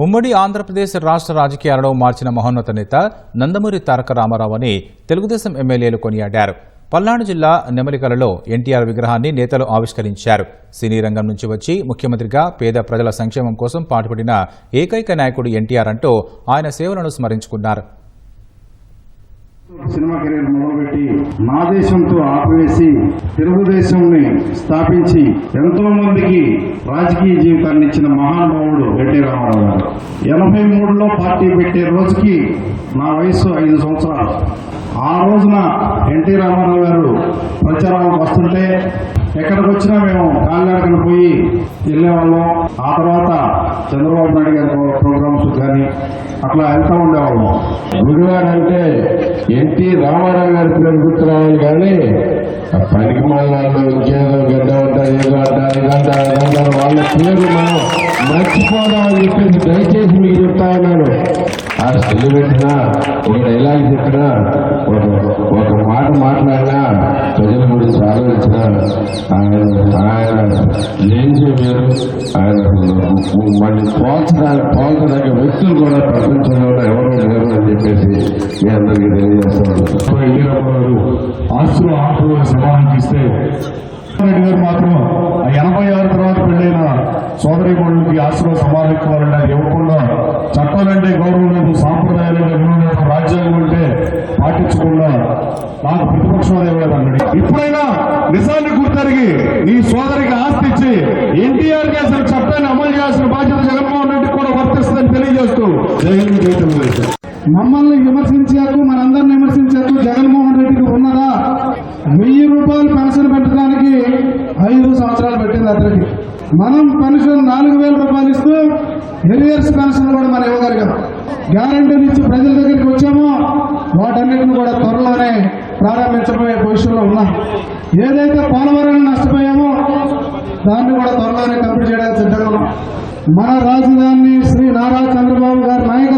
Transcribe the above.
ఉమ్మడి ఆంధ్రప్రదేశ్ రాష్ట్ర రాజకీయాలలో మార్చిన మహోన్నత నేత నందమూరి తారక రామారావు అని తెలుగుదేశం ఎమ్మెల్యేలు కొనియాడారు. పల్నాడు జిల్లా నెమలికలలో ఎన్టీఆర్ విగ్రహాన్ని నేతలు ఆవిష్కరించారు. సినీ రంగం నుంచి వచ్చి ముఖ్యమంత్రిగా పేద ప్రజల సంక్షేమం కోసం పాటుపడిన ఏకైక నాయకుడు ఎన్టీఆర్ అంటూ ఆయన సేవలను స్మరించుకున్నారు. సినిమా కెరీర్ మొదలుపెట్టి నా దేశంతో ఆపివేసి తెలుగుదేశంని స్థాపించి ఎంతో మందికి రాజకీయ జీవితాన్ని ఇచ్చిన మహానుభావుడు ఎన్టీ రామారావు గారు. 83లో పార్టీ పెట్టే రోజుకి నా వయసు 5 సంవత్సరాలు. ఆ రోజున ఎన్టీ రామారావు గారు ప్రచారానికి వస్తుంటే ఎక్కడికి వచ్చినా మేము కాలినడకన పోయి వెళ్ళేవాళ్ళం. ఆ తర్వాత చంద్రబాబు నాయుడు గారి ప్రోగ్రామ్స్ కానీ అట్లా వెళ్తూ ఉండేవాళ్ళం. గుడివాడ అంటే ఎన్టీ రామారావు గారి పేరు గుర్తు రావాలి కానీ పనికి మళ్ళీ ఇంకేదో గడ్డ అంటారు, ఏదో అంటారు, ఇదంటారు, వాళ్ళ పేరు మనం మర్చిపోదామని చెప్పేసి దయచేసి మీకు చెప్తా ఉన్నాను. ఆ స్టిల్ పెట్టినా ఒక డైలాగ్ చెప్పినా ఒక మాట మాట్లాడినా ప్రజల గురించి ఆలోచించిన ఆయన లేని వేరు. ఆయన మళ్ళీ పోల్చడానికి వ్యక్తులు కూడా ప్రపంచంలో ఎవరో లేరు అని చెప్పేసి మీ అందరికీ తెలియజేస్తున్నాను. ఆస్తులు సమాధానం ఇస్తే రెడ్డి గారు మాత్రం 86 తర్వాత పెళ్లైన సోదరి కోళ్ళకి ఆస్తులు సమాధించుకోవాలంటే అది ఇవ్వకుండా, చట్టాలంటే గౌరవం లేదు, సాంప్రదాయాలంటే విలువ లేదు, రాజ్యాంగం అంటే పాటించకుండా నాకు ప్రతిపక్షం ఇవ్వలేదండి. ఇప్పుడైనా నిజాన్ని గుర్తెరిగి ఈ సోదరికి ఆస్తి ఇచ్చి ఎన్టీఆర్ చేసిన చట్టాన్ని అమలు చేయాల్సిన బాధ్యత జగన్మోహన్ రెడ్డి కూడా వర్తిస్తుందని తెలియజేస్తూ జగన్ మమ్మల్ని విమర్శించారు, మనందరిని విమర్శించారు. జగన్మోహన్ రెడ్డికి ఉన్నదా 1000 రూపాయలు పెన్షన్ పెట్టడానికి 5 సంవత్సరాలు పెట్టింది అతనికి. మనం పెన్షన్ 4000 రూపాయలు ఇస్తూ ఎరియర్స్ పెన్షన్ కూడా మనం ఇవ్వగలిగాం. గ్యారంటీలు ఇచ్చి ప్రజల దగ్గరికి వచ్చామో వాటన్నిటిని కూడా త్వరలోనే ప్రారంభించబోయే పొజిషన్లో ఉన్నాం. ఏదైతే పోలవరం నష్టపోయామో దాన్ని కూడా త్వరలోనే కంప్లీట్ చేయడానికి సిద్ధంగా ఉన్నాం. మన రాజధాని శ్రీ నారా చంద్రబాబు గారి నాయకత్వం